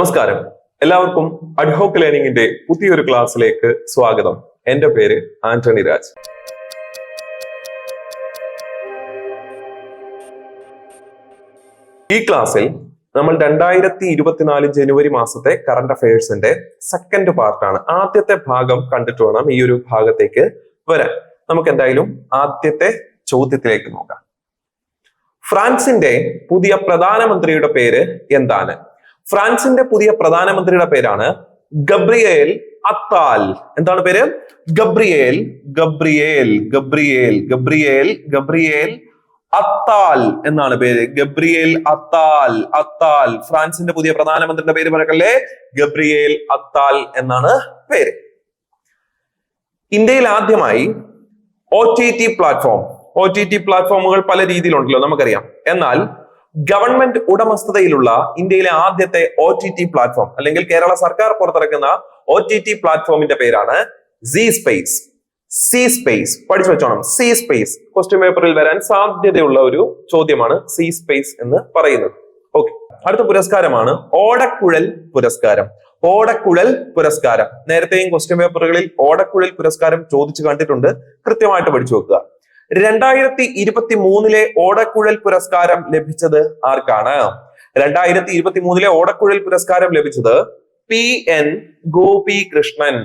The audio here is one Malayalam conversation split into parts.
നമസ്കാരം, എല്ലാവർക്കും അഡ്ഹോക്ക് ലേണിംഗിന്റെ പുതിയൊരു ക്ലാസ്സിലേക്ക് സ്വാഗതം. എന്റെ പേര് ആന്റണി രാജ്. ഈ ക്ലാസ്സിൽ നമ്മൾ 2024 ജനുവരി മാസത്തെ കറണ്ട് അഫയേഴ്സിന്റെ സെക്കൻഡ് പാർട്ടാണ്. ആദ്യത്തെ ഭാഗം കണ്ടിട്ട് വേണം ഈ ഒരു ഭാഗത്തേക്ക് വരാൻ. നമുക്ക് എന്തായാലും ആദ്യത്തെ ചോദ്യത്തിലേക്ക് നോക്കാം. ഫ്രാൻസിന്റെ പുതിയ പ്രധാനമന്ത്രിയുടെ പേര് എന്താണ്? ഫ്രാൻസിന്റെ പുതിയ പ്രധാനമന്ത്രിയുടെ പേരാണ് ഗബ്രിയേൽ അത്താൽ. എന്താണ് പേര്? Gabriel Gabriel Gabriel Gabriel Gabriel Attal എന്നാണ് പേര്. ഗബ്രിയേൽ അത്താൽ. അത്താൽ ഫ്രാൻസിന്റെ പുതിയ പ്രധാനമന്ത്രിയുടെ പേര് പറയല്ലേ? ഗബ്രിയേൽ അത്താൽ എന്നാണ് പേര്. ഇന്ത്യയിൽ ആദ്യമായി OTT പ്ലാറ്റ്ഫോമുകൾ പല രീതിയിലുണ്ടല്ലോ, നമുക്കറിയാം. എന്നാൽ ഗവൺമെന്റ് ഉടമസ്ഥതയിലുള്ള ഇന്ത്യയിലെ ആദ്യത്തെ OTT പ്ലാറ്റ്ഫോം അല്ലെങ്കിൽ കേരള സർക്കാർ പുറത്തിറക്കുന്ന OTT പ്ലാറ്റ്ഫോമിന്റെ പേരാണ് സി സ്പേസ്. പഠിച്ചു വെച്ചോണം. സി സ്പേസ് ക്വസ്റ്റ്യൻ പേപ്പറിൽ വരാൻ സാധ്യതയുള്ള ഒരു ചോദ്യമാണ് സി സ്പേസ് എന്ന് പറയുന്നത്. ഓക്കെ, അടുത്ത പുരസ്കാരമാണ് ഓടക്കുഴൽ പുരസ്കാരം. ഓടക്കുഴൽ പുരസ്കാരം നേരത്തെയും ക്വസ്റ്റ്യൻ പേപ്പറുകളിൽ ഓടക്കുഴൽ പുരസ്കാരം ചോദിച്ചു കണ്ടിട്ടുണ്ട്. കൃത്യമായിട്ട് പഠിച്ചു വെക്കുക. 2023 ഓടക്കുഴൽ പുരസ്കാരം ലഭിച്ചത് ആർക്കാണ്? 2023 ഓടക്കുഴൽ പുരസ്കാരം ലഭിച്ചത് PN ഗോപികൃഷ്ണൻ.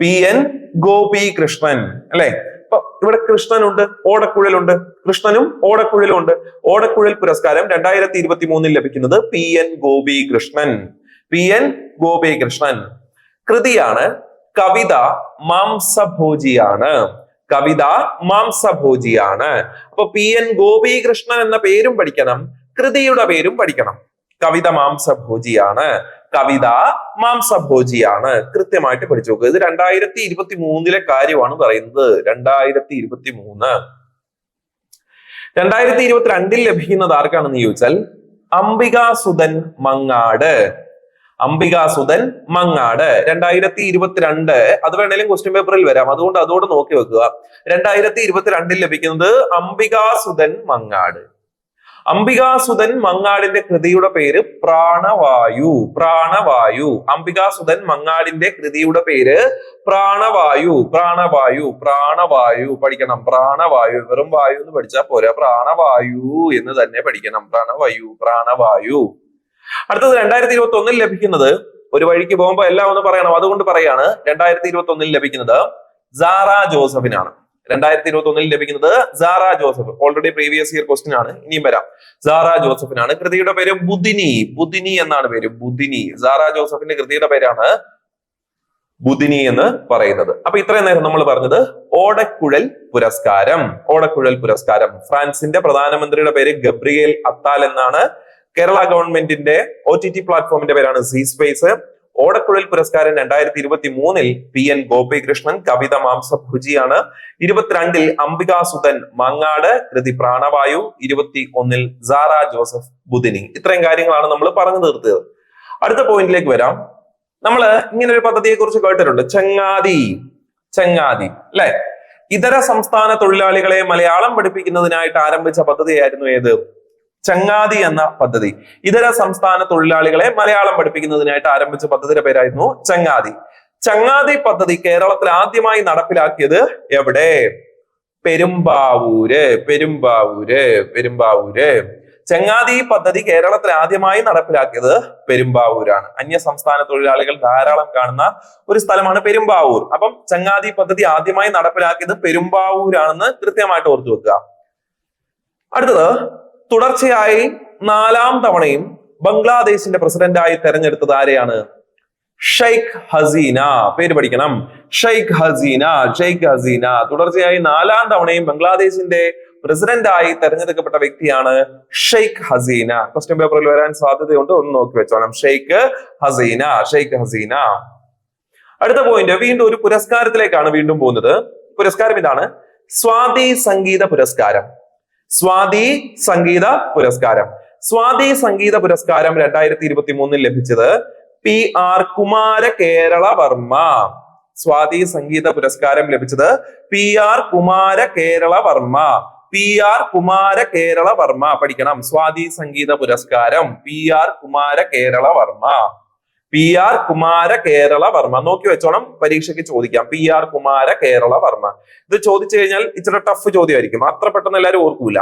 PN ഗോപികൃഷ്ണൻ അല്ലെ? അപ്പൊ ഇവിടെ കൃഷ്ണനുണ്ട്, ഓടക്കുഴലുണ്ട്. കൃഷ്ണനും ഓടക്കുഴലും ഉണ്ട്. ഓടക്കുഴൽ പുരസ്കാരം 2023 ലഭിക്കുന്നത് PN ഗോപികൃഷ്ണൻ. PN ഗോപികൃഷ്ണൻ. കൃതിയാണ് കവിത മാംസഭോജിയാണ്. കവിത മാംസഭോജിയാണ്. അപ്പൊ PN ഗോപികൃഷ്ണൻ എന്ന പേരും പഠിക്കണം, കൃതിയുടെ പേരും പഠിക്കണം. കവിത മാംസഭോജിയാണ്. കവിത മാംസഭോജിയാണ്. കൃത്യമായിട്ട് പഠിച്ചു നോക്കുക. ഇത് 2023 കാര്യമാണ് പറയുന്നത്. 2023. 2022 ലഭിക്കുന്നത് ആർക്കാണെന്ന് ചോദിച്ചാൽ അംബികാസുധൻ മങ്ങാട്. അംബികാസുധൻ മങ്ങാട് 2022. അത് വേണേലും ക്വസ്റ്റ്യൻ പേപ്പറിൽ വരാം, അതുകൊണ്ട് അതോടെ നോക്കി വെക്കുക. 2022 ലഭിക്കുന്നത് അംബികാസുധൻ മങ്ങാട്. അംബികാസുധൻ മങ്ങാടിന്റെ കൃതിയുടെ പേര് പ്രാണവായു. പ്രാണവായു. അംബികാസുധൻ മങ്ങാടിന്റെ കൃതിയുടെ പേര് പ്രാണവായു. പ്രാണവായു. പ്രാണവായു പഠിക്കണം. പ്രാണവായു. വെറും വായു എന്ന് പഠിച്ചാൽ പോരാ, പ്രാണവായു എന്ന് തന്നെ പഠിക്കണം. പ്രാണവായു. പ്രാണവായു. അടുത്തത് 2021 ലഭിക്കുന്നത്, ഒരു വഴിക്ക് പോകുമ്പോ എല്ലാം ഒന്ന് പറയണം, അതുകൊണ്ട് പറയാണ്. 2021 ലഭിക്കുന്നത് സാറ ജോസഫിനാണ്. 2021 ലഭിക്കുന്നത് Sara Joseph. Already previous year question ആണ്, ഇനിയും വരാം. സാറ ജോസഫിനാണ്. കൃതിയുടെ പേര് ബുധിനി. ബുധിനി എന്നാണ് പേര്. ബുധിനി. സാറ ജോസഫിന്റെ കൃതിയുടെ പേരാണ് ബുധിനി എന്ന് പറയുന്നത്. അപ്പൊ ഇത്രയും നേരം നമ്മൾ പറഞ്ഞത് ഓടക്കുഴൽ പുരസ്കാരം. ഓടക്കുഴൽ പുരസ്കാരം. ഫ്രാൻസിന്റെ പ്രധാനമന്ത്രിയുടെ പേര് ഗബ്രിയേൽ അത്താൽ എന്നാണ്. കേരള ഗവൺമെന്റിന്റെ OTT പ്ലാറ്റ്ഫോമിന്റെ പേരാണ് സി സ്പേസ്. ഓടക്കുഴൽ പുരസ്കാരം 2023 PN ഗോപികൃഷ്ണൻ. കവിത മാംസഭുജിയാണ്. 22 അംബികാസുധൻ മങ്ങാട്. കൃതി പ്രാണവായു. 21 സാറ ജോസഫ് ബുധിനി. ഇത്രയും കാര്യങ്ങളാണ് നമ്മൾ പറഞ്ഞു തീർത്തത്. അടുത്ത പോയിന്റിലേക്ക് വരാം. നമ്മൾ ഇങ്ങനെ ഒരു പദ്ധതിയെ കുറിച്ച് കേട്ടിട്ടുണ്ട്, ചങ്ങാതി. ചങ്ങാതി അല്ലെ? ഇതര സംസ്ഥാന തൊഴിലാളികളെ മലയാളം പഠിപ്പിക്കുന്നതിനായിട്ട് ആരംഭിച്ച പദ്ധതിയായിരുന്നു ഏത്? ചങ്ങാതി എന്ന പദ്ധതി. ഇതര സംസ്ഥാന തൊഴിലാളികളെ മലയാളം പഠിപ്പിക്കുന്നതിനായിട്ട് ആരംഭിച്ച പദ്ധതിയുടെ പേരായിരുന്നു ചങ്ങാതി. ചങ്ങാതി പദ്ധതി കേരളത്തിൽ ആദ്യമായി നടപ്പിലാക്കിയത് എവിടെ? പെരുമ്പാവൂര്. പെരുമ്പാവൂര്. പെരുമ്പാവൂര്. ചങ്ങാതി പദ്ധതി കേരളത്തിൽ ആദ്യമായി നടപ്പിലാക്കിയത് പെരുമ്പാവൂരാണ്. അന്യ സംസ്ഥാന തൊഴിലാളികൾ ധാരാളം കാണുന്ന ഒരു സ്ഥലമാണ് പെരുമ്പാവൂർ. അപ്പം ചങ്ങാതി പദ്ധതി ആദ്യമായി നടപ്പിലാക്കിയത് പെരുമ്പാവൂരാണെന്ന് കൃത്യമായിട്ട് ഓർത്തു വെക്കുക. അടുത്തത്, തുടർച്ചയായി 4ാം തവണയും ബംഗ്ലാദേശിന്റെ പ്രസിഡന്റായി തെരഞ്ഞെടുത്തത് ആരെയാണ്? ഷെയ്ഖ് ഹസീന. പേര് പഠിക്കണം. ഷെയ്ഖ് ഹസീന. ഷെയ്ഖ് ഹസീന. തുടർച്ചയായി 4ാം തവണയും ബംഗ്ലാദേശിന്റെ പ്രസിഡന്റായി തെരഞ്ഞെടുക്കപ്പെട്ട വ്യക്തിയാണ് ഷെയ്ഖ് ഹസീന. ക്വസ്റ്റ്യൻ പേപ്പറിൽ വരാൻ സാധ്യതയുണ്ട്, ഒന്ന് നോക്കി വെച്ചോണം. ഷെയ്ഖ് ഹസീന. ഷെയ്ഖ് ഹസീന. അടുത്ത പോയിന്റ്, വീണ്ടും ഒരു പുരസ്കാരത്തിലേക്കാണ് വീണ്ടും പോകുന്നത്. പുരസ്കാരം ഇതാണ്, സ്വാതി സംഗീത പുരസ്കാരം. സ്വാതി സംഗീത പുരസ്കാരം. സ്വാതി സംഗീത പുരസ്കാരം 2023 ലഭിച്ചത് PR കുമാര കേരള വർമ്മ. സ്വാതി സംഗീത പുരസ്കാരം ലഭിച്ചത് PR കുമാര കേരള വർമ്മ. PR കുമാര കേരള വർമ്മ. പഠിക്കണം. സ്വാതി സംഗീത പുരസ്കാരം PR കുമാര കേരള വർമ്മ. PR കുമാര കേരള വർമ്മ. നോക്കി വെച്ചോണം, പരീക്ഷയ്ക്ക് ചോദിക്കാം. PR കുമാര കേരള വർമ്മ. ഇത് ചോദിച്ചു കഴിഞ്ഞാൽ ഇച്ചിരി ടഫ് ചോദ്യമായിരിക്കും, അത്ര പെട്ടെന്ന് എല്ലാവരും ഓർക്കൂല.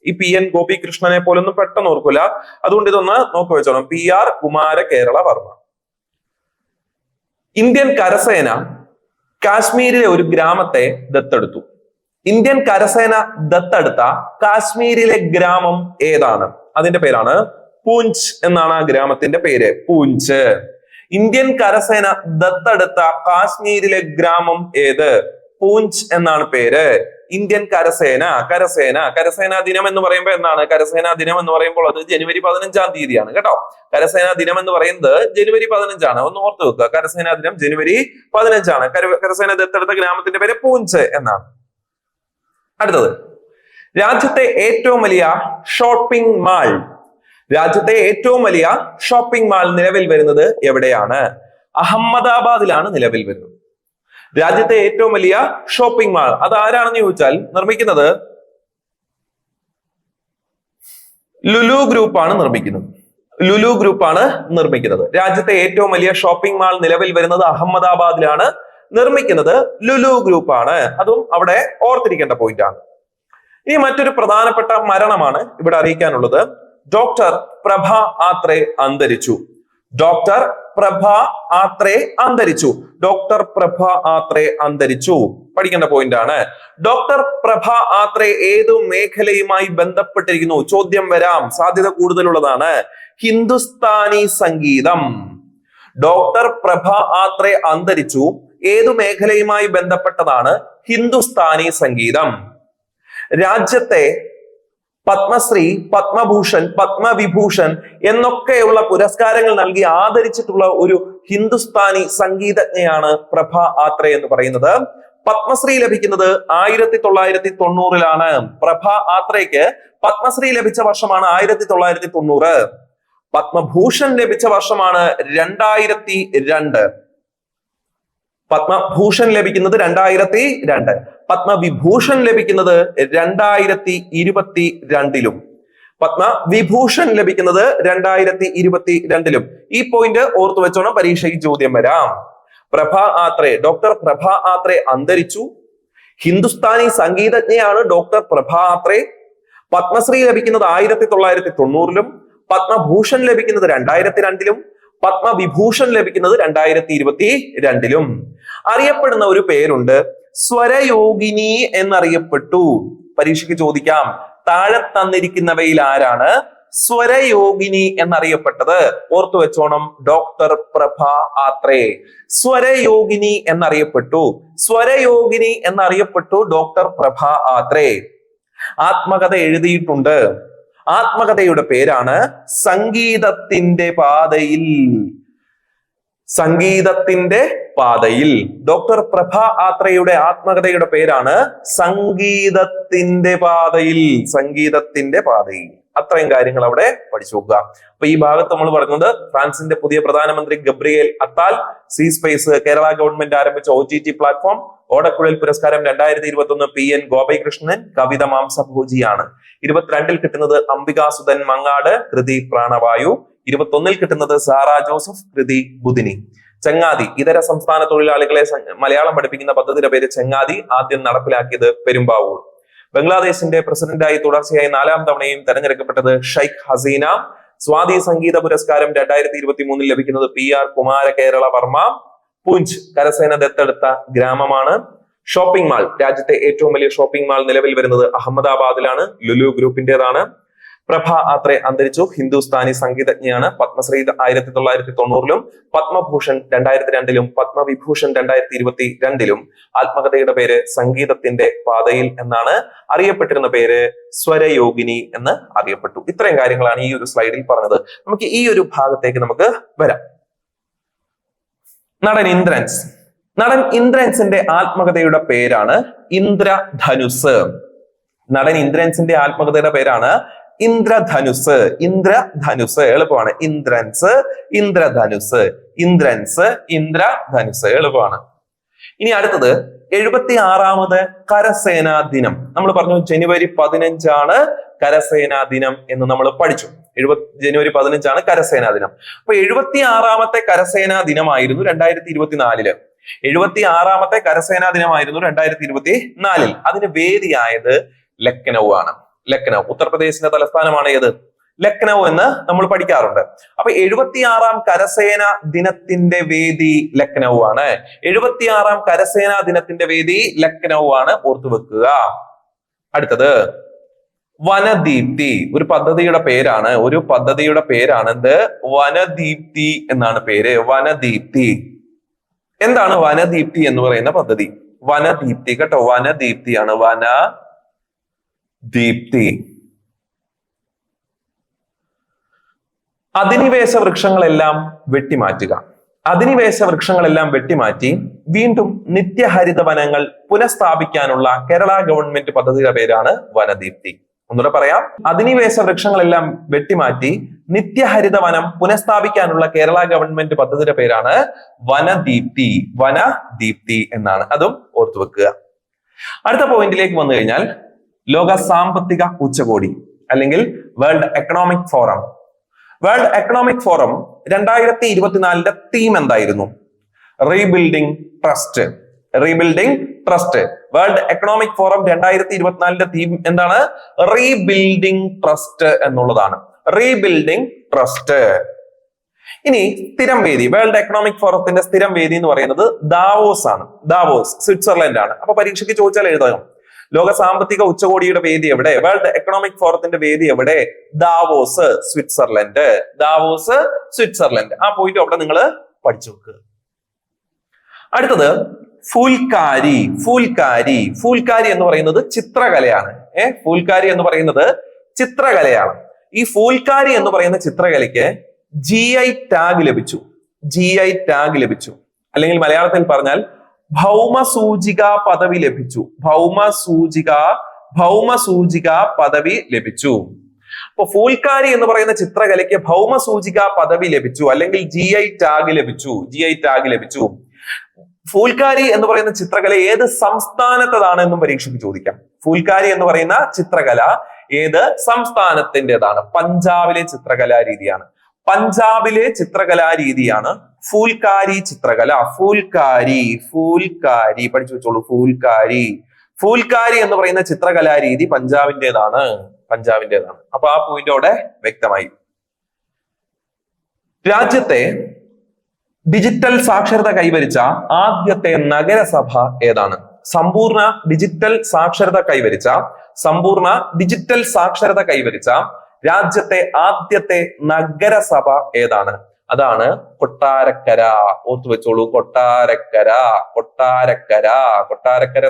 ഈ PN ഗോപികൃഷ്ണനെ പോലൊന്നും പെട്ടെന്ന് ഓർക്കൂല. അതുകൊണ്ട് ഇതൊന്ന് നോക്കി വെച്ചോണം. PR കുമാര കേരള വർമ്മ. ഇന്ത്യൻ കരസേന കാശ്മീരിലെ ഒരു ഗ്രാമത്തെ ദത്തെടുത്തു. ഇന്ത്യൻ കരസേന ദത്തെടുത്ത കാശ്മീരിലെ ഗ്രാമം ഏതാണ്? അതിന്റെ പേരാണ് പൂഞ്ച് എന്നാണ് ആ ഗ്രാമത്തിന്റെ പേര്. പൂഞ്ച്. ഇന്ത്യൻ കരസേന ദത്തെടുത്ത കാശ്മീരിലെ ഗ്രാമം ഏത്? പൂഞ്ച് എന്നാണ് പേര്. ഇന്ത്യൻ കരസേനാ ദിനം എന്ന് പറയുമ്പോൾ എന്താണ്? കരസേനാ ദിനം എന്ന് പറയുമ്പോൾ അത് ജനുവരി 15-ാം തീയതിയാണ് കേട്ടോ. കരസേനാ ദിനം എന്ന് പറയുന്നത് ജനുവരി 15-ആണ്. ഒന്ന് ഓർത്ത് വെക്കുക. കരസേനാ ദിനം ജനുവരി 15-ആണ്. കരസേന ദത്തെടുത്ത ഗ്രാമത്തിന്റെ പേര് പൂഞ്ച് എന്നാണ്. അടുത്തത്, രാജ്യത്തെ ഏറ്റവും വലിയ ഷോപ്പിംഗ് മാൾ. രാജ്യത്തെ ഏറ്റവും വലിയ ഷോപ്പിംഗ് മാൾ നിലവിൽ വരുന്നത് എവിടെയാണ്? അഹമ്മദാബാദിലാണ് നിലവിൽ വരുന്നത്. രാജ്യത്തെ ഏറ്റവും വലിയ ഷോപ്പിംഗ് മാൾ അത് ആരാണെന്ന് ചോദിച്ചാൽ നിർമ്മിക്കുന്നത് ലുലു ഗ്രൂപ്പാണ് നിർമ്മിക്കുന്നത്. ലുലു ഗ്രൂപ്പാണ് നിർമ്മിക്കുന്നത്. രാജ്യത്തെ ഏറ്റവും വലിയ ഷോപ്പിംഗ് മാൾ നിലവിൽ വരുന്നത് അഹമ്മദാബാദിലാണ് നിർമ്മിക്കുന്നത് ലുലു ഗ്രൂപ്പാണ്. അതും അവിടെ ഓർത്തിരിക്കേണ്ട പോയിന്റ് ആണ്. ഇനി മറ്റൊരു പ്രധാനപ്പെട്ട മരണമാണ് ഇവിടെ അറിയിക്കാനുള്ളത്. ഡോക്ടർ പ്രഭ ആത്രേ അന്തരിച്ചു. ഡോക്ടർ പ്രഭ ആത്രേ അന്തരിച്ചു. ഡോക്ടർ പ്രഭ ആത്രേ അന്തരിച്ചു. പഠിക്കേണ്ട പോയിന്റ് ആണ്. ഡോക്ടർ പ്രഭ ആത്രേ ഏതു മേഖലയുമായി ബന്ധപ്പെട്ടിരിക്കുന്നു? ചോദ്യം വരാം, സാധ്യത കൂടുതലുള്ളതാണ്. ഹിന്ദുസ്ഥാനി സംഗീതം. ഡോക്ടർ പ്രഭ ആത്രേ അന്തരിച്ചു. ഏതു മേഖലയുമായി ബന്ധപ്പെട്ടതാണ്? ഹിന്ദുസ്ഥാനി സംഗീതം. രാജ്യത്തെ പത്മശ്രീ, പത്മഭൂഷൺ, പത്മവിഭൂഷൺ എന്നൊക്കെയുള്ള പുരസ്കാരങ്ങൾ നൽകി ആദരിച്ചിട്ടുള്ള ഒരു ഹിന്ദുസ്ഥാനി സംഗീതജ്ഞയാണ് പ്രഭ ആത്രേ എന്ന് പറയുന്നത്. പത്മശ്രീ ലഭിക്കുന്നത് 1990-ലാണ്. പ്രഭ ആത്രയ്ക്ക് പത്മശ്രീ ലഭിച്ച വർഷമാണ് 1990. പത്മഭൂഷൺ ലഭിച്ച വർഷമാണ് 2002. പത്മഭൂഷൺ ലഭിക്കുന്നത് 2002. പത്മവിഭൂഷൺ ലഭിക്കുന്നത് 2022-ലും. പത്മവിഭൂഷൺ ലഭിക്കുന്നത് 2022-ലും. ഈ പോയിന്റ് ഓർത്തു വെച്ചോണം, പരീക്ഷയ്ക്ക് ചോദ്യം വരാം. പ്രഭ ആത്രേ, ഡോക്ടർ പ്രഭ ആത്രേ അന്തരിച്ചു. ഹിന്ദുസ്ഥാനി സംഗീതജ്ഞയാണ് ഡോക്ടർ പ്രഭ ആത്രേ. പത്മശ്രീ ലഭിക്കുന്നത് 1990-ലും. പത്മഭൂഷൺ ലഭിക്കുന്നത് 2002-ലും. പത്മവിഭൂഷൺ ലഭിക്കുന്നത് 2022-ലും. അറിയപ്പെടുന്ന ഒരു പേരുണ്ട്, സ്വരയോഗിനി എന്നറിയപ്പെട്ടു. പരീക്ഷയ്ക്ക് ചോദിക്കാം, താഴെ തന്നിരിക്കുന്നവയിൽ ആരാണ് സ്വരയോഗിനി എന്നറിയപ്പെട്ടത്? ഓർത്തു വെച്ചോണം, ഡോക്ടർ പ്രഭ ആത്രേ സ്വരയോഗിനി എന്നറിയപ്പെട്ടു. സ്വരയോഗിനി എന്നറിയപ്പെട്ടു ഡോക്ടർ പ്രഭ ആത്രേ. ആത്മകഥ എഴുതിയിട്ടുണ്ട്. ആത്മകഥയുടെ പേരാണ് സംഗീതത്തിന്റെ പാതയിൽ. സംഗീതത്തിന്റെ പാതയിൽ. ഡോക്ടർ പ്രഭ ആത്രയുടെ ആത്മകഥയുടെ പേരാണ് സംഗീതത്തിന്റെ പാതയിൽ. സംഗീതത്തിന്റെ പാതയിൽ. അത്രയും കാര്യങ്ങൾ അവിടെ പഠിച്ചു നോക്കുക. അപ്പൊ ഈ ഭാഗത്ത് നമ്മൾ പറഞ്ഞത് ഫ്രാൻസിന്റെ പുതിയ പ്രധാനമന്ത്രി Gabriel Attal C space Kerala government ആരംഭിച്ച OTT പ്ലാറ്റ്ഫോം ഓടക്കുഴൽ പുരസ്കാരം 2021 PN ഗോപികൃഷ്ണൻ കവിത മാംസഭോജിയാണ്. 22-ൽ കിട്ടുന്നത് അംബികാസുധൻ മങ്ങാട് കൃതി പ്രാണവായു. 21-ൽ കിട്ടുന്നത് സാറ ജോസഫ് കൃതി ബുധിനി. ചങ്ങാതി ഇതര സംസ്ഥാന തൊഴിലാളികളെ മലയാളം പഠിപ്പിക്കുന്ന പദ്ധതിയുടെ പേര് ചങ്ങാതി. ആദ്യം നടപ്പിലാക്കിയത് പെരുമ്പാവൂർ. ബംഗ്ലാദേശിന്റെ പ്രസിഡന്റായി തുടർച്ചയായി 4-ാം തവണയും തെരഞ്ഞെടുക്കപ്പെട്ടത് ഷെയ്ഖ് ഹസീന. സ്വാതി സംഗീത പുരസ്കാരം 2023-ൽ ലഭിക്കുന്നത് PR കുമാര കേരള വർമ്മ. പൂഞ്ച് കരസേന ദത്തെടുത്ത ഗ്രാമമാണ്. ഷോപ്പിംഗ് മാൾ, രാജ്യത്തെ ഏറ്റവും വലിയ ഷോപ്പിംഗ് മാൾ നിലവിൽ വരുന്നത് അഹമ്മദാബാദിലാണ്. ലുലു ഗ്രൂപ്പിന്റേതാണ്. പ്രഭ ആത്രേ അന്തരിച്ചു. ഹിന്ദുസ്ഥാനി സംഗീതജ്ഞയാണ്. പത്മശ്രീ 1990-ലും പത്മഭൂഷൺ 2002-ലും പത്മവിഭൂഷൺ 2022-ലും. ആത്മകഥയുടെ പേര് സംഗീതത്തിന്റെ പാതയിൽ എന്നാണ്. അറിയപ്പെട്ടിരുന്ന പേര് സ്വരയോഗിനി എന്ന് അറിയപ്പെട്ടു. ഇത്രയും കാര്യങ്ങളാണ് ഈ ഒരു സ്ലൈഡിൽ പറഞ്ഞത്. നമുക്ക് ഈ ഒരു ഭാഗത്തേക്ക് നമുക്ക് വരാം. നടൻ ഇന്ദ്രൻസ്. നടൻ ഇന്ദ്രൻസിന്റെ ആത്മകഥയുടെ പേരാണ് ഇന്ദ്രധനുസ്. നടൻ ഇന്ദ്രൻസിന്റെ ആത്മകഥയുടെ പേരാണ് ഇന്ദ്രധനുസ്. ഇന്ദ്രധനുസ് എളുപ്പമാണ്. ഇന്ദ്രൻസ്, ഇന്ദ്രധനുസ്, ഇന്ദ്രൻസ്, ഇന്ദ്രധനുസ് എളുപ്പമാണ്. ഇനി അടുത്തത് 76ാമത് കരസേനാ ദിനം. നമ്മൾ പറഞ്ഞു ജനുവരി 15 കരസേനാ ദിനം എന്ന് നമ്മൾ പഠിച്ചു. ജനുവരി 15 കരസേനാ ദിനം. അപ്പൊ 76ാമത്തെ കരസേനാ ദിനമായിരുന്നു 2024. 76ാമത്തെ കരസേനാ ദിനമായിരുന്നു 2024. അതിന് വേദിയായത് ലക്നൗ ആണ്. ലക്നൗ ഉത്തർപ്രദേശിന്റെ തലസ്ഥാനമാണ് ഏത്? ലക്നൗ എന്ന് നമ്മൾ പഠിക്കാറുണ്ട്. അപ്പൊ 76ാം കരസേനാ ദിനത്തിന്റെ വേദി ലക്നൗ ആണ്. 76ാം കരസേനാ ദിനത്തിന്റെ വേദി ലക്നൗ ആണ്, ഓർത്തുവെക്കുക. അടുത്തത് വനദീപ്തി. ഒരു പദ്ധതിയുടെ പേരാണ്. എന്ത്? വനദീപ്തി എന്നാണ് പേര്. വനദീപ്തി. എന്താണ് വനദീപ്തി എന്ന് പറയുന്ന പദ്ധതി? വനദീപ്തി കേട്ടോ, വനദീപ്തിയാണ്. വനദീപ്തി. അധിനിവേശ വൃക്ഷങ്ങളെല്ലാം വെട്ടിമാറ്റുക. അധിനിവേശ വൃക്ഷങ്ങളെല്ലാം വെട്ടിമാറ്റി വീണ്ടും നിത്യഹരിത വനങ്ങൾ പുനഃസ്ഥാപിക്കാനുള്ള കേരള ഗവൺമെന്റ് പദ്ധതിയുടെ പേരാണ് വനദീപ്തി. ഒന്നുകൂടെ പറയാം. അധിനിവേശ വൃക്ഷങ്ങളെല്ലാം വെട്ടിമാറ്റി നിത്യഹരിത വനം പുനഃസ്ഥാപിക്കാനുള്ള കേരള ഗവൺമെന്റ് പദ്ധതിയുടെ പേരാണ് വനദീപ്തി. വനദീപ്തി എന്നാണ്. അതും ഓർത്തുവെക്കുക. അടുത്ത പോയിന്റിലേക്ക് വന്നു കഴിഞ്ഞാൽ ലോക സാമ്പത്തിക ഉച്ചകോടി അല്ലെങ്കിൽ world economic forum. World economic forum 2024 theme എന്തായിരുന്നു? Rebuilding trust. Rebuilding trust. World economic forum 2024 theme എന്താണ്? റീബിൽഡിംഗ് ട്രസ്റ്റ് എന്നുള്ളതാണ്. Rebuilding trust. ഇനി സ്ഥിരം വേദി. വേൾഡ് എക്കണോമിക് ഫോറത്തിന്റെ സ്ഥിരം വേദി എന്ന് പറയുന്നത് ദാവോസ് ആണ്. ദാവോസ് സ്വിറ്റ്സർലൻഡ് ആണ്. അപ്പൊ പരീക്ഷയ്ക്ക് ചോദിച്ചാൽ എഴുതാം. ലോക സാമ്പത്തിക ഉച്ചകോടിയുടെ വേദി എവിടെ? വേൾഡ് എക്കണോമിക് ഫോറത്തിന്റെ വേദി എവിടെ? Davos Switzerland. Davos Switzerland. ആ പോയിന്റ് അവിടെ നിങ്ങൾ പഠിച്ചു വെക്കുക. അടുത്തത് ഫൂൽക്കാരി. ഫൂൽക്കാരി. ഫൂൽക്കാരി എന്ന് പറയുന്നത് ചിത്രകലയാണ്. ഫൂൽക്കാരി എന്ന് പറയുന്നത് ചിത്രകലയാണ്. ഈ ഫൂൽക്കാരി എന്ന് പറയുന്ന ചിത്രകലയ്ക്ക് GI ടാഗ് ലഭിച്ചു. GI ടാഗ് ലഭിച്ചു. അല്ലെങ്കിൽ മലയാളത്തിൽ പറഞ്ഞാൽ ഭൗമസൂചിക പദവി ലഭിച്ചു. ഭൗമസൂചിക പദവി ലഭിച്ചു. അപ്പൊ ഫൂൽക്കാരി എന്ന് പറയുന്ന ചിത്രകലയ്ക്ക് ഭൗമസൂചിക പദവി ലഭിച്ചു, അല്ലെങ്കിൽ GI ടാഗ് ലഭിച്ചു. GI ടാഗ് ലഭിച്ചു. ഫൂൽക്കാരി എന്ന് പറയുന്ന ചിത്രകല ഏത് സംസ്ഥാനത്തതാണ് എന്നും പരീക്ഷയ്ക്ക് ചോദിക്കാം. ഫൂൽക്കാരി എന്ന് പറയുന്ന ചിത്രകല ഏത് സംസ്ഥാനത്തിൻ്റെതാണ്? പഞ്ചാബിലെ ചിത്രകലാ രീതിയാണ്. പഞ്ചാബിലെ ചിത്രകലാ രീതിയാണ് ഫൂൽക്കാരി ചിത്രകല. ഫൂൽക്കാരി. ഫൂൽക്കാരി പഠിച്ചു വെച്ചോളൂ. ഫൂൽക്കാരി. ഫൂൽക്കാരി എന്ന് പറയുന്ന ചിത്രകലാ രീതി പഞ്ചാബിന്റേതാണ്. പഞ്ചാബിന്റേതാണ്. അപ്പൊ ആ പോയിന്റോടെ വ്യക്തമായി. രാജ്യത്തെ ഡിജിറ്റൽ സാക്ഷരത കൈവരിച്ച ആദ്യത്തെ നഗരസഭ ഏതാണ്? സമ്പൂർണ്ണ ഡിജിറ്റൽ സാക്ഷരത കൈവരിച്ച രാജ്യത്തെ ആദ്യത്തെ നഗരസഭ ഏതാണ്? അതാണ് കൊട്ടാരക്കര. ഓർത്തു വെച്ചോളൂ. കൊട്ടാരക്കര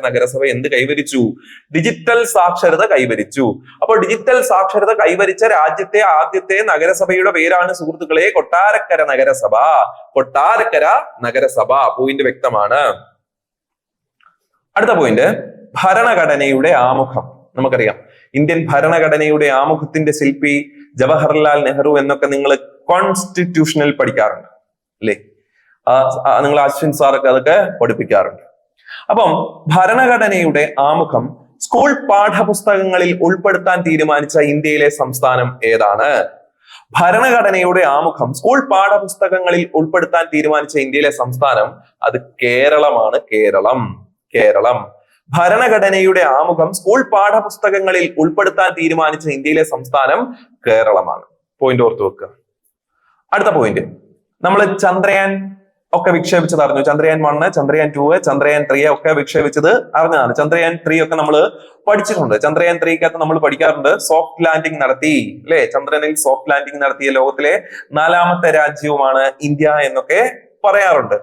നഗരസഭ എന്ത് കൈവരിച്ചു? ഡിജിറ്റൽ സാക്ഷരത കൈവരിച്ചു. അപ്പോൾ ഡിജിറ്റൽ സാക്ഷരത കൈവരിച്ച രാജ്യത്തെ ആദ്യത്തെ നഗരസഭയുടെ പേരാണ് സുഹൃത്തുക്കളെ കൊട്ടാരക്കര നഗരസഭ. കൊട്ടാരക്കര നഗരസഭ. പോയിന്റ് വ്യക്തമാണ്. അടുത്ത പോയിന്റ് ഭരണഘടനയുടെ ആമുഖം. നമുക്കറിയാം ഇന്ത്യൻ ഭരണഘടനയുടെ ആമുഖത്തിന്റെ ശില്പി ജവഹർലാൽ നെഹ്റു എന്നൊക്കെ നിങ്ങൾ കോൺസ്റ്റിറ്റ്യൂഷനിൽ പഠിക്കാറുണ്ട് അല്ലേ? നിങ്ങൾ അശ്വിൻ സാറൊക്കെ അതൊക്കെ പഠിപ്പിക്കാറുണ്ട്. അപ്പം ഭരണഘടനയുടെ ആമുഖം സ്കൂൾ പാഠപുസ്തകങ്ങളിൽ ഉൾപ്പെടുത്താൻ തീരുമാനിച്ച ഇന്ത്യയിലെ സംസ്ഥാനം ഏതാണ്? ഭരണഘടനയുടെ ആമുഖം സ്കൂൾ പാഠപുസ്തകങ്ങളിൽ ഉൾപ്പെടുത്താൻ തീരുമാനിച്ച ഇന്ത്യയിലെ സംസ്ഥാനം അത് കേരളമാണ്. കേരളം. ഭരണഘടനയുടെ ആമുഖം സ്കൂൾ പാഠപുസ്തകങ്ങളിൽ ഉൾപ്പെടുത്താൻ തീരുമാനിച്ച ഇന്ത്യയിലെ സംസ്ഥാനം കേരളമാണ്. പോയിന്റ് ഓർത്തു വെക്കുക. അടുത്ത പോയിന്റ്, നമ്മൾ ചന്ദ്രയാൻ ഒക്കെ വിക്ഷേപിച്ചത് അറിഞ്ഞു. ചന്ദ്രയാൻ 1, ചന്ദ്രയാൻ 2, ചന്ദ്രയാൻ 3 ഒക്കെ വിക്ഷേപിച്ചത് അറിഞ്ഞതാണ്. ചന്ദ്രയാൻ 3 ഒക്കെ നമ്മൾ പഠിച്ചിട്ടുണ്ട്. ചന്ദ്രയാൻ 3 നമ്മൾ പഠിക്കാറുണ്ട്. സോഫ്റ്റ് ലാൻഡിംഗ് നടത്തി അല്ലെ? ചന്ദ്രനിൽ സോഫ്റ്റ് ലാൻഡിംഗ് നടത്തിയ ലോകത്തിലെ 4ാമത്തെ രാജ്യവുമാണ് ഇന്ത്യ എന്നൊക്കെ പറയാറുണ്ട്.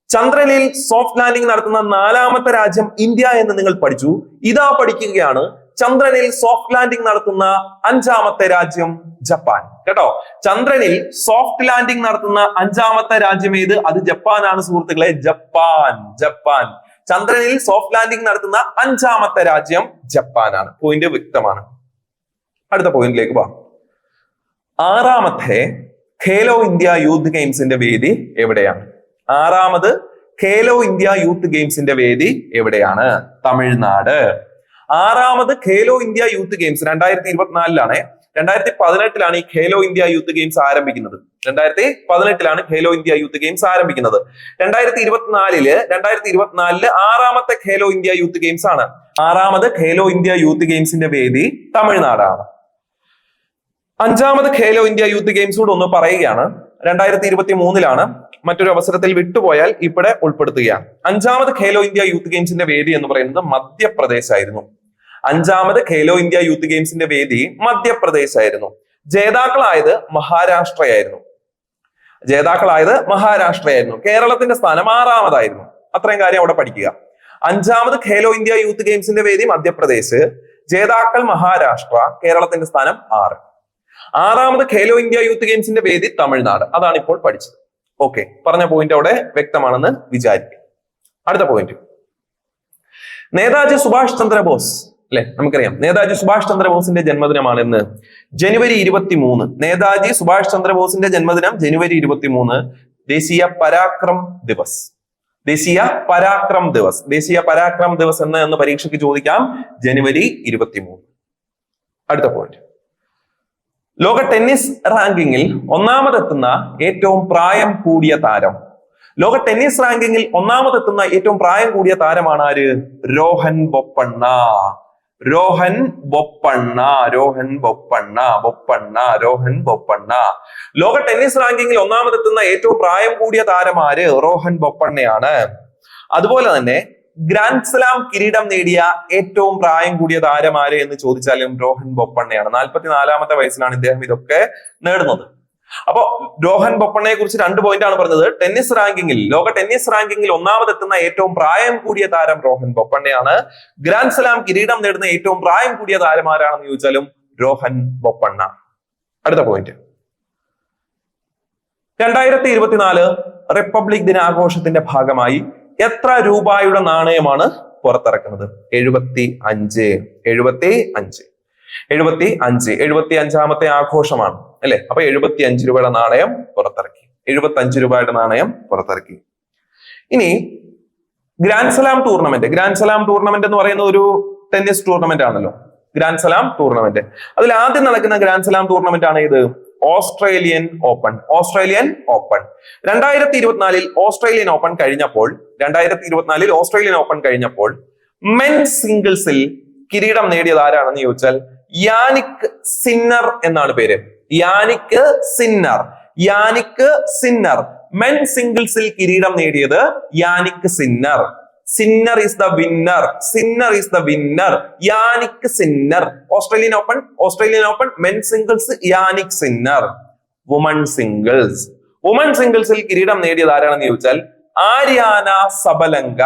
ചന്ദ്രനിൽ സോഫ്റ്റ് ലാൻഡിംഗ് നടത്തുന്ന 4ാമത്തെ രാജ്യം ഇന്ത്യ എന്ന് നിങ്ങൾ പഠിച്ചു. ഇതാ പഠിക്കുകയാണ് ചന്ദ്രനിൽ സോഫ്റ്റ് ലാൻഡിംഗ് നടത്തുന്ന 5ാമത്തെ രാജ്യം ജപ്പാൻ. കേട്ടോ, ചന്ദ്രനിൽ സോഫ്റ്റ് ലാൻഡിംഗ് നടത്തുന്ന 5ാമത്തെ രാജ്യം ഏത്? അത് ജപ്പാനാണ് സുഹൃത്തുക്കളെ. ജപ്പാൻ. ചന്ദ്രനിൽ സോഫ്റ്റ് ലാൻഡിംഗ് നടത്തുന്ന 5ാമത്തെ രാജ്യം ജപ്പാനാണ്. പോയിന്റ് വ്യക്തമാണ്. അടുത്ത പോയിന്റിലേക്ക് പോവാം. 6ാമത്തെ ഖേലോ ഇന്ത്യ യൂത്ത് ഗെയിംസിന്റെ വേദി എവിടെയാണ്? 6ാമത് ഖേലോ ഇന്ത്യ യൂത്ത് ഗെയിംസിന്റെ വേദി എവിടെയാണ്? തമിഴ്നാട്. ആറാമത് ഖേലോ ഇന്ത്യ യൂത്ത് ഗെയിംസ് 2024 2018 ഈ ഖേലോ ഇന്ത്യ യൂത്ത് ഗെയിംസ് ആരംഭിക്കുന്നത്. 2018 ഖേലോ ഇന്ത്യ യൂത്ത് ഗെയിംസ് ആരംഭിക്കുന്നത്. 2024 ആറാമത്തെ ഖേലോ ഇന്ത്യ യൂത്ത് ഗെയിംസ് ആണ്. ആറാമത് ഖേലോ ഇന്ത്യ യൂത്ത് ഗെയിംസിന്റെ വേദി തമിഴ്നാടാണ്. അഞ്ചാമത് ഖേലോ ഇന്ത്യ യൂത്ത് ഗെയിംസ് കൂടെ ഒന്ന് പറയുകയാണ്. 2023 മറ്റൊരു അവസരത്തിൽ വിട്ടുപോയാൽ ഇവിടെ ഉൾപ്പെടുത്തുകയാണ്. അഞ്ചാമത് ഖേലോ ഇന്ത്യ യൂത്ത് ഗെയിംസിന്റെ വേദി എന്ന് പറയുന്നത് മധ്യപ്രദേശ് ആയിരുന്നു. അഞ്ചാമത് ഖേലോ ഇന്ത്യ യൂത്ത് ഗെയിംസിന്റെ വേദി മധ്യപ്രദേശ് ആയിരുന്നു. ജേതാക്കളായത് മഹാരാഷ്ട്രയായിരുന്നു. കേരളത്തിന്റെ സ്ഥാനം ആറാമതായിരുന്നു. അത്രയും കാര്യം അവിടെ പഠിക്കുക. അഞ്ചാമത് ഖേലോ ഇന്ത്യ യൂത്ത് ഗെയിംസിന്റെ വേദി മധ്യപ്രദേശ്, ജേതാക്കൾ മഹാരാഷ്ട്ര, കേരളത്തിന്റെ സ്ഥാനം 6. ആറാമത് ഖേലോ ഇന്ത്യ യൂത്ത് ഗെയിംസിന്റെ വേദി തമിഴ്നാട്. അതാണ് ഇപ്പോൾ പഠിച്ചത്. ഓക്കെ, പറഞ്ഞ പോയിന്റ് അവിടെ വ്യക്തമാണെന്ന് വിചാരിക്കും. അടുത്ത പോയിന്റ്, നേതാജി സുഭാഷ് ചന്ദ്രബോസ് അല്ലെ, നമുക്കറിയാം നേതാജി സുഭാഷ് ചന്ദ്രബോസിന്റെ ജന്മദിനമാണ് ഇന്ന് ജനുവരി 23. നേതാജി സുഭാഷ് ചന്ദ്രബോസിന്റെ ജന്മദിനം ജനുവരി 23. ദേശീയ പരാക്രം ദിവസ്. ദേശീയ പരാക്രം ദിവസ് എന്ന് പരീക്ഷയ്ക്ക് ചോദിക്കാം. ജനുവരി 23. അടുത്ത പോയിന്റ്, ലോക ടെന്നീസ് റാങ്കിങ്ങിൽ ഒന്നാമതെത്തുന്ന ഏറ്റവും പ്രായം കൂടിയ താരം. ലോക ടെന്നീസ് റാങ്കിങ്ങിൽ ഒന്നാമതെത്തുന്ന ഏറ്റവും പ്രായം കൂടിയ താരമാണ് ആര്? രോഹൻ ബൊപ്പണ്ണ. ലോക ടെന്നീസ് റാങ്കിങ്ങിൽ ഒന്നാമതെത്തുന്ന ഏറ്റവും പ്രായം കൂടിയ താരം ആര്? രോഹൻ ബൊപ്പണ്ണയാണ്. അതുപോലെ തന്നെ ഗ്രാൻഡ് സ്ലാം കിരീടം നേടിയ ഏറ്റവും പ്രായം കൂടിയ താരം ആര് എന്ന് ചോദിച്ചാലും രോഹൻ ബൊപ്പണ്ണയാണ്. 44-ാമത്തെ വയസ്സിലാണ് ഇദ്ദേഹം ഇതൊക്കെ നേടുന്നത്. അപ്പോ രോഹൻ ബൊപ്പണ്ണയെ കുറിച്ച് 2 പോയിന്റ് ആണ് പറഞ്ഞത്. ലോക ടെന്നീസ് റാങ്കിങ്ങിൽ ഒന്നാമതെത്തുന്ന ഏറ്റവും പ്രായം കൂടിയ താരം രോഹൻ ബൊപ്പണ്ണയാണ്. ഗ്രാൻഡ് സ്ലാം കിരീടം നേടുന്ന ഏറ്റവും പ്രായം കൂടിയ താരം ആരാണെന്ന് ചോദിച്ചാലും രോഹൻ ബൊപ്പണ്ണ. അടുത്ത പോയിന്റ്, 2024 റിപ്പബ്ലിക് ദിനാഘോഷത്തിന്റെ ഭാഗമായി എത്ര രൂപയുടെ നാണയമാണ് പുറത്തിറക്കുന്നത്? 75. 75ാമത്തെ ആഘോഷമാണ് അല്ലെ. അപ്പൊ 75 രൂപയുടെ നാണയം പുറത്തിറക്കി. 75 രൂപയുടെ നാണയം പുറത്തിറക്കി. ഇനി ഗ്രാൻഡ് സ്ലാം ടൂർണമെന്റ് എന്ന് പറയുന്ന ഒരു ടെന്നീസ് ടൂർണമെന്റ് ആണല്ലോ. ഗ്രാൻഡ് സ്ലാം ടൂർണമെന്റ്, അതിൽ ആദ്യം നടക്കുന്ന ഗ്രാൻഡ് സ്ലാം ടൂർണമെന്റ് ആണ് ഇത് ഓസ്ട്രേലിയൻ ഓപ്പൺ. 2024 ഓസ്ട്രേലിയൻ ഓപ്പൺ കഴിഞ്ഞപ്പോൾ മെൻ സിംഗിൾസിൽ കിരീടം നേടിയത് ആരാണെന്ന് ചോദിച്ചാൽ യാനിക് സിന്നർ എന്നാണ് പേര്. Jannik Sinner. മെൻ സിംഗിൾസിൽ കിരീടം നേടിയത് Jannik Sinner. Sinner is the winner. Jannik Sinner. Australian open men singles Jannik Sinner. Woman സിംഗിൾസിൽ കിരീടം നേടിയത് ആരാണെന്ന് ചോദിച്ചാൽ ആര്യാന സബലങ്ക.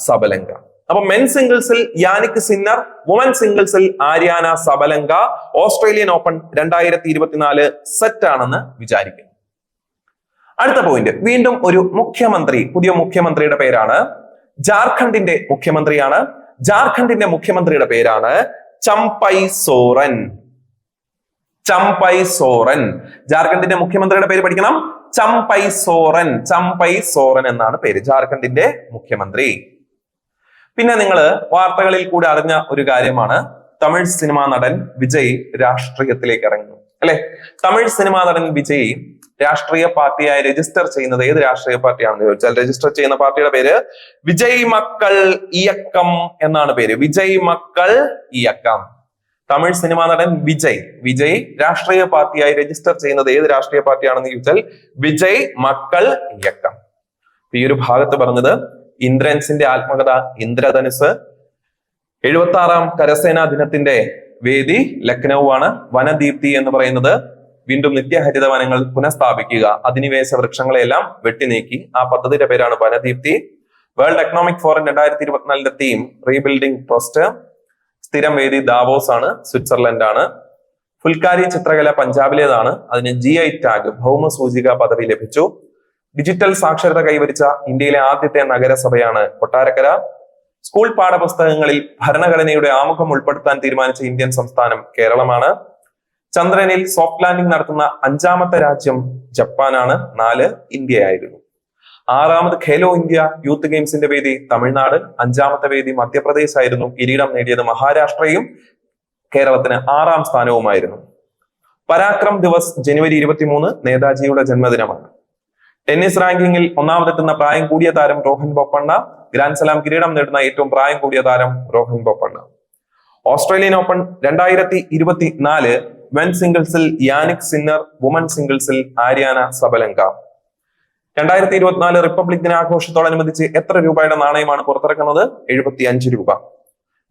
സബലങ്ക. അപ്പൊ മെൻ സിംഗിൾസിൽ യാനിക് സിന്നർ, വുമൻ സിംഗിൾസിൽ Aryna Sabalenka. Australian open 2024 set ആണെന്ന് വിചാരിക്കുന്നു. അടുത്ത പോയിന്റ്, വീണ്ടും ഒരു പുതിയ മുഖ്യമന്ത്രിയുടെ പേരാണ്. ജാർഖണ്ഡിന്റെ മുഖ്യമന്ത്രിയുടെ പേരാണ് ചമ്പൈ സോറൻ. ജാർഖണ്ഡിന്റെ മുഖ്യമന്ത്രിയുടെ പേര് പഠിക്കണം. ചമ്പൈ സോറൻ എന്നാണ് പേര്, ജാർഖണ്ഡിന്റെ മുഖ്യമന്ത്രി. പിന്നെ നിങ്ങൾ വാർത്തകളിൽ കൂടി അറിഞ്ഞ ഒരു കാര്യമാണ്, തമിഴ് സിനിമാ നടൻ വിജയ് രാഷ്ട്രീയത്തിലേക്ക് ഇറങ്ങുന്നു അല്ലെ. തമിഴ് സിനിമാ നടൻ വിജയ് രാഷ്ട്രീയ പാർട്ടിയായി രജിസ്റ്റർ ചെയ്യുന്നത് ഏത് രാഷ്ട്രീയ പാർട്ടിയാണെന്ന് ചോദിച്ചാൽ രജിസ്റ്റർ ചെയ്യുന്ന പാർട്ടിയുടെ പേര് വിജയ് മക്കൾ ഇയക്കം എന്നാണ് പേര്. വിജയ് മക്കൾ ഇയക്കം. തമിഴ് സിനിമാ നടൻ വിജയ് രാഷ്ട്രീയ പാർട്ടിയായി രജിസ്റ്റർ ചെയ്യുന്നത് ഏത് രാഷ്ട്രീയ പാർട്ടിയാണെന്ന് ചോദിച്ചാൽ വിജയ് മക്കൾ ഇയക്കം. ഈ ഒരു ഭാഗത്ത് പറഞ്ഞത് ഇന്ദ്രൻസിന്റെ ആത്മകഥ ഇന്ദ്രധനുസ്. 76-ാം കരസേനാ ദിനത്തിന്റെ വേദി ലക്നൌ ആണ്. വനദീപ്തി എന്ന് പറയുന്നത് വീണ്ടും നിത്യഹരിത വനങ്ങൾ പുനഃസ്ഥാപിക്കുക, അധിനിവേശ വൃക്ഷങ്ങളെല്ലാം വെട്ടിനീക്കി. ആ പദ്ധതിയുടെ പേരാണ് Vanadeepthi. World economic forum 2024 theme rebuilding trust. സ്ഥിരം വേദി ദാവോസ് ആണ്, സ്വിറ്റ്സർലൻഡ് ആണ്. ഫുൽക്കാരി ചിത്രകല പഞ്ചാബിലേതാണ്. അതിന് GI ടാഗ് ഭൗമ സൂചിക പദവി ലഭിച്ചു. ഡിജിറ്റൽ സാക്ഷരത കൈവരിച്ച ഇന്ത്യയിലെ ആദ്യത്തെ നഗരസഭയാണ് കൊട്ടാരക്കര. സ്കൂൾ പാഠപുസ്തകങ്ങളിൽ ഭരണഘടനയുടെ ആമുഖം ഉൾപ്പെടുത്താൻ തീരുമാനിച്ച ഇന്ത്യൻ സംസ്ഥാനം കേരളമാണ്. ചന്ദ്രനിൽ സോഫ്റ്റ് ലാൻഡിംഗ് നടത്തുന്ന 5ാമത്തെ രാജ്യം ജപ്പാനാണ്. 4 ഇന്ത്യയായിരുന്നു. 6ാമത് ഖേലോ ഇന്ത്യ യൂത്ത് ഗെയിംസിന്റെ വേദി തമിഴ്നാട്, 5ാമത്തെ വേദി മധ്യപ്രദേശ് ആയിരുന്നു. കിരീടം നേടിയത് മഹാരാഷ്ട്രയും കേരളത്തിന് 6ാം സ്ഥാനവുമായിരുന്നു. പരാക്രം ദിവസ് ജനുവരി 23 നേതാജിയുടെ ജന്മദിനമാണ്. ടെന്നീസ് റാങ്കിങ്ങിൽ 1ാമതെത്തുന്ന പ്രായം കൂടിയ താരം രോഹൻ ബൊപ്പണ്ണ. ഗ്രാൻഡ് സ്ലാം കിരീടം നേടുന്ന ഏറ്റവും പ്രായം കൂടിയ താരം Rohan Bopanna. Australian open 2024 men സിംഗിൾസിൽ യാനിക് സിന്നർ, വുമൻ സിംഗിൾസിൽ ആര്യാന സബലങ്ക. 2024 റിപ്പബ്ലിക് ദിനാഘോഷത്തോടനുബന്ധിച്ച് എത്ര രൂപയുടെ നാണയമാണ് പുറത്തിറക്കുന്നത്? 75 രൂപ.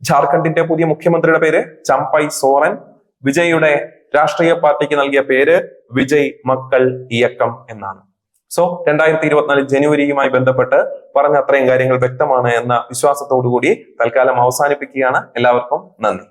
ജാർഖണ്ഡിന്റെ പുതിയ മുഖ്യമന്ത്രിയുടെ പേര് ചമ്പൈ സോറൻ. വിജയുടെ രാഷ്ട്രീയ പാർട്ടിക്ക് നൽകിയ പേര് വിജയ് മക്കൾ ഇയക്കം എന്നാണ്. സോ 2024 ജനുവരിയുമായി ബന്ധപ്പെട്ട് പറഞ്ഞ അത്രയും കാര്യങ്ങൾ വ്യക്തമാണ് എന്ന വിശ്വാസത്തോടു കൂടി തൽക്കാലം അവസാനിപ്പിക്കുകയാണ്. എല്ലാവർക്കും നന്ദി.